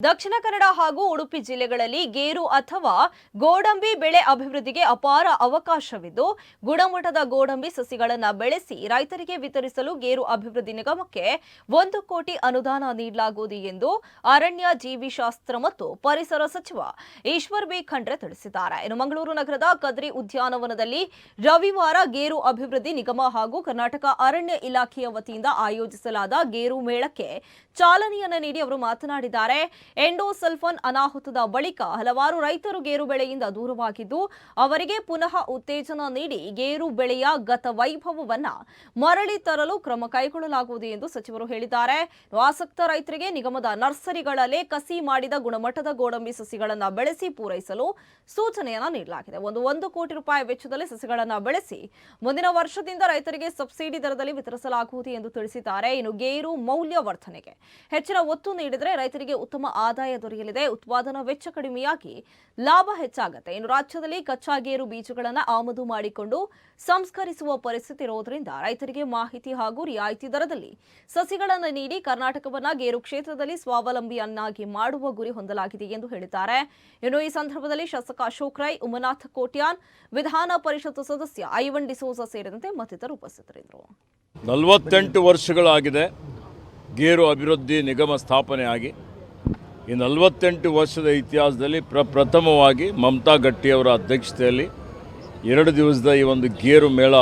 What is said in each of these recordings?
ದಕ್ಷಿಣ ಕನ್ನಡ ಹಾಗೂ ಉಡುಪಿ ಜಿಲ್ಲೆಗಳಲ್ಲಿ ಗೇರು ಅಥವಾ ಗೋಡಂಬಿ ಬೆಳೆ ಅಭಿವೃದ್ಧಿಗೆ ಅಪಾರ ಅವಕಾಶವಿದ್ದು, ಗುಣಮಟ್ಟದ ಗೋಡಂಬಿ ಸಸಿಗಳನ್ನು ಬೆಳೆಸಿ ರೈತರಿಗೆ ವಿತರಿಸಲು ಗೇರು ಅಭಿವೃದ್ಧಿ ನಿಗಮಕ್ಕೆ 1 ಕೋಟಿ ಅನುದಾನ ನೀಡಲಾಗುವುದು ಎಂದು ಅರಣ್ಯ ಜೀವಿಶಾಸ್ತ್ರ ಮತ್ತು ಪರಿಸರ ಸಚಿವ ಈಶ್ವರ್ ಬಿ ಖಂಡ್ರೆ ತಿಳಿಸಿದ್ದಾರೆ. ಇನ್ನು ಮಂಗಳೂರು ನಗರದ ಕದ್ರಿ ಉದ್ಯಾನವನದಲ್ಲಿ ರವಿವಾರ ಗೇರು ಅಭಿವೃದ್ಧಿ ನಿಗಮ ಹಾಗೂ ಕರ್ನಾಟಕ ಅರಣ್ಯ ಇಲಾಖೆಯ ವತಿಯಿಂದ ಆಯೋಜಿಸಲಾದ ಗೇರು ಮೇಳಕ್ಕೆ ಚಾಲನೆಯನ್ನು ನೀಡಿ ಅವರು ಮಾತನಾಡಿದ್ದಾರೆ. ಎಂಡೋಸಲ್ಫಾನ್ ಅನಾಹುತದ ಬಳಿಕ ಹಲವಾರು ರೈತರು ಗೇರು ಬೆಳೆಯಿಂದ ದೂರವಾಗಿದ್ದು, ಅವರಿಗೆ ಪುನಃ ಉತ್ತೇಜನ ನೀಡಿ ಗೇರು ಬೆಳೆಯ ಗತ ವೈಭವವನ್ನ ಮರಳಿ ತರಲು ಕ್ರಮ ಕೈಗೊಳ್ಳಲಾಗುವುದು ಎಂದು ಸಚಿವರು ಹೇಳಿದ್ದಾರೆ. ಆಸಕ್ತ ರೈತರಿಗೆ ನಿಗಮದ ನರ್ಸರಿಗಳಲ್ಲೇ ಕಸಿ ಮಾಡಿದ ಗುಣಮಟ್ಟದ ಗೋಡಂಬಿ ಸಸಿಗಳನ್ನು ಬೆಳೆಸಿ ಪೂರೈಸಲು ಸೂಚನೆಯನ್ನು ನೀಡಲಾಗಿದೆ. 1 ಕೋಟಿ ರೂಪಾಯಿ ವೆಚ್ಚದಲ್ಲಿ ಸಸಿಗಳನ್ನು ಬೆಳೆಸಿ ಮುಂದಿನ ವರ್ಷದಿಂದ ರೈತರಿಗೆ ಸಬ್ಸಿಡಿ ದರದಲ್ಲಿ ವಿತರಿಸಲಾಗುವುದು ಎಂದು ತಿಳಿಸಿದ್ದಾರೆ. ಇನ್ನು ಗೇರು ಮೌಲ್ಯವರ್ಧನೆಗೆ ಹೆಚ್ಚಿನ ಒತ್ತು ನೀಡಿದರೆ ರೈತರಿಗೆ ಉತ್ತಮ ಆದಾಯ ದೊರೆಯಲಿದೆ. ಉತ್ಪಾದನಾ ವೆಚ್ಚ ಕಡಿಮೆಯಾಗಿ ಲಾಭ ಹೆಚ್ಚಾಗುತ್ತೆ. ಇನ್ನು ರಾಜ್ಯದಲ್ಲಿ ಕಚ್ಚಾ ಗೇರು ಬೀಜಗಳನ್ನು ಆಮದು ಮಾಡಿಕೊಂಡು ಸಂಸ್ಕರಿಸುವ ಪರಿಸ್ಥಿತಿ ಇರುವುದರಿಂದ ರೈತರಿಗೆ ಮಾಹಿತಿ ಹಾಗೂ ರಿಯಾಯಿತಿ ದರದಲ್ಲಿ ಸಸಿಗಳನ್ನು ನೀಡಿ ಕರ್ನಾಟಕವನ್ನ ಗೇರು ಕ್ಷೇತ್ರದಲ್ಲಿ ಸ್ವಾವಲಂಬಿಯನ್ನಾಗಿ ಮಾಡುವ ಗುರಿ ಹೊಂದಲಾಗಿದೆ ಎಂದು ಹೇಳಿದ್ದಾರೆ. ಇನ್ನು ಈ ಸಂದರ್ಭದಲ್ಲಿ ಶಾಸಕ ಅಶೋಕ್ ರೈ, ಉಮನಾಥ್ ಕೋಟ್ಯಾನ್, ವಿಧಾನ ಪರಿಷತ್ ಸದಸ್ಯ ಐವನ್ ಡಿಸೋಜಾ ಸೇರಿದಂತೆ ಮತ್ತಿತರರು ಉಪಸ್ಥಿತರಿದ್ದರು. 48 ವರ್ಷಗಳಾಗಿದೆ ಗೇರು ಅಭಿವೃದ್ಧಿ ನಿಗಮ ಸ್ಥಾಪನೆಯಾಗಿ. ಈ 48 ವರ್ಷದ ಇತಿಹಾಸದಲ್ಲಿ ಪ್ರಥಮವಾಗಿ ಮಮತಾ ಗಟ್ಟಿಯವರ ಅಧ್ಯಕ್ಷತೆಯಲ್ಲಿ 2 ದಿವಸದ ಈ ಒಂದು ಗೇರು ಮೇಳ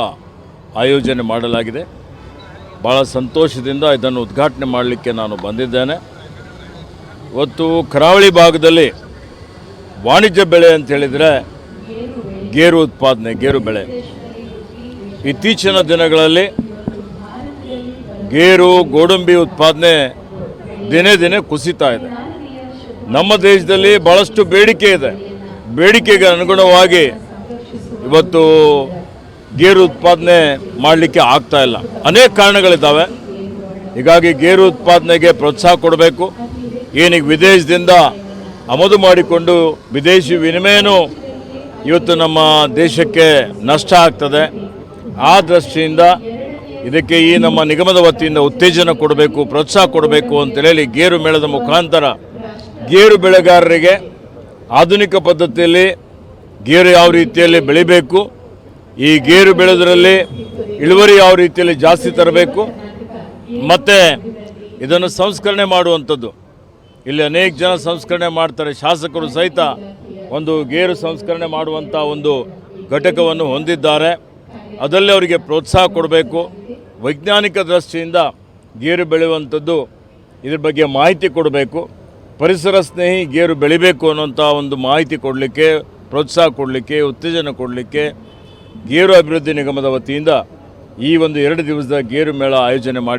ಆಯೋಜನೆ ಮಾಡಲಾಗಿದೆ. ಭಾಳ ಸಂತೋಷದಿಂದ ಇದನ್ನು ಉದ್ಘಾಟನೆ ಮಾಡಲಿಕ್ಕೆ ನಾನು ಬಂದಿದ್ದೇನೆ. ಇವತ್ತು ಕರಾವಳಿ ಭಾಗದಲ್ಲಿ ವಾಣಿಜ್ಯ ಬೆಳೆ ಅಂತ ಹೇಳಿದರೆ ಗೇರು ಉತ್ಪಾದನೆ, ಗೇರು ಬೆಳೆ. ಇತ್ತೀಚಿನ ದಿನಗಳಲ್ಲಿ ಗೇರು ಗೋಡಂಬಿ ಉತ್ಪಾದನೆ ದಿನೇ ದಿನೇ ಕುಸಿತಾ ಇದೆ. ನಮ್ಮ ದೇಶದಲ್ಲಿ ಭಾಳಷ್ಟು ಬೇಡಿಕೆ ಇದೆ. ಬೇಡಿಕೆಗೆ ಅನುಗುಣವಾಗಿ ಇವತ್ತು ಗೇರು ಉತ್ಪಾದನೆ ಮಾಡಲಿಕ್ಕೆ ಆಗ್ತಾ ಇಲ್ಲ. ಅನೇಕ ಕಾರಣಗಳಿದ್ದಾವೆ. ಹೀಗಾಗಿ ಗೇರು ಉತ್ಪಾದನೆಗೆ ಪ್ರೋತ್ಸಾಹ ಕೊಡಬೇಕು. ಏನೀಗ ವಿದೇಶದಿಂದ ಆಮದು ಮಾಡಿಕೊಂಡು ವಿದೇಶಿ ವಿನಿಮಯನೂ ಇವತ್ತು ನಮ್ಮ ದೇಶಕ್ಕೆ ನಷ್ಟ ಆಗ್ತದೆ. ಆ ದೃಷ್ಟಿಯಿಂದ ಇದಕ್ಕೆ ಈ ನಮ್ಮ ನಿಗಮದ ವತಿಯಿಂದ ಉತ್ತೇಜನ ಕೊಡಬೇಕು, ಪ್ರೋತ್ಸಾಹ ಕೊಡಬೇಕು ಅಂತೇಳಿ ಗೇರು ಮೇಳದ ಮುಖಾಂತರ ಗೇರು ಬೆಳೆಗಾರರಿಗೆ ಆಧುನಿಕ ಪದ್ಧತಿಯಲ್ಲಿ ಗೇರು ಯಾವ ರೀತಿಯಲ್ಲಿ ಬೆಳಿಬೇಕು, ಈ ಗೇರು ಬೆಳೆದರಲ್ಲಿ ಇಳುವರಿ ಯಾವ ರೀತಿಯಲ್ಲಿ ಜಾಸ್ತಿ ತರಬೇಕು, ಮತ್ತು ಇದನ್ನು ಸಂಸ್ಕರಣೆ ಮಾಡುವಂಥದ್ದು. ಇಲ್ಲಿ ಅನೇಕ ಜನ ಸಂಸ್ಕರಣೆ ಮಾಡ್ತಾರೆ. ಶಾಸಕರು ಸಹಿತ ಒಂದು ಗೇರು ಸಂಸ್ಕರಣೆ ಮಾಡುವಂಥ ಒಂದು ಘಟಕವನ್ನು ಹೊಂದಿದ್ದಾರೆ. ಅದರಲ್ಲಿ ಅವರಿಗೆ ಪ್ರೋತ್ಸಾಹ ಕೊಡಬೇಕು. ವೈಜ್ಞಾನಿಕ ದೃಷ್ಟಿಯಿಂದ ಗೇರು ಬೆಳೆಯುವಂಥದ್ದು, ಇದ್ರ ಬಗ್ಗೆ ಮಾಹಿತಿ ಕೊಡಬೇಕು. ಪರಿಸರ ಸ್ನೇಹಿ ಗೇರು ಬೆಳಿಬೇಕು ಅನ್ನೋಂಥ ಒಂದು ಮಾಹಿತಿ ಕೊಡಲಿಕ್ಕೆ, ಪ್ರೋತ್ಸಾಹ ಕೊಡಲಿಕ್ಕೆ, ಉತ್ತೇಜನ ಕೊಡಲಿಕ್ಕೆ ಗೇರು ಅಭಿವೃದ್ಧಿ ನಿಗಮದ ವತಿಯಿಂದ ಈ ಒಂದು 2 ದಿವಸದ ಗೇರು ಮೇಳ ಆಯೋಜನೆ ಮಾಡಿ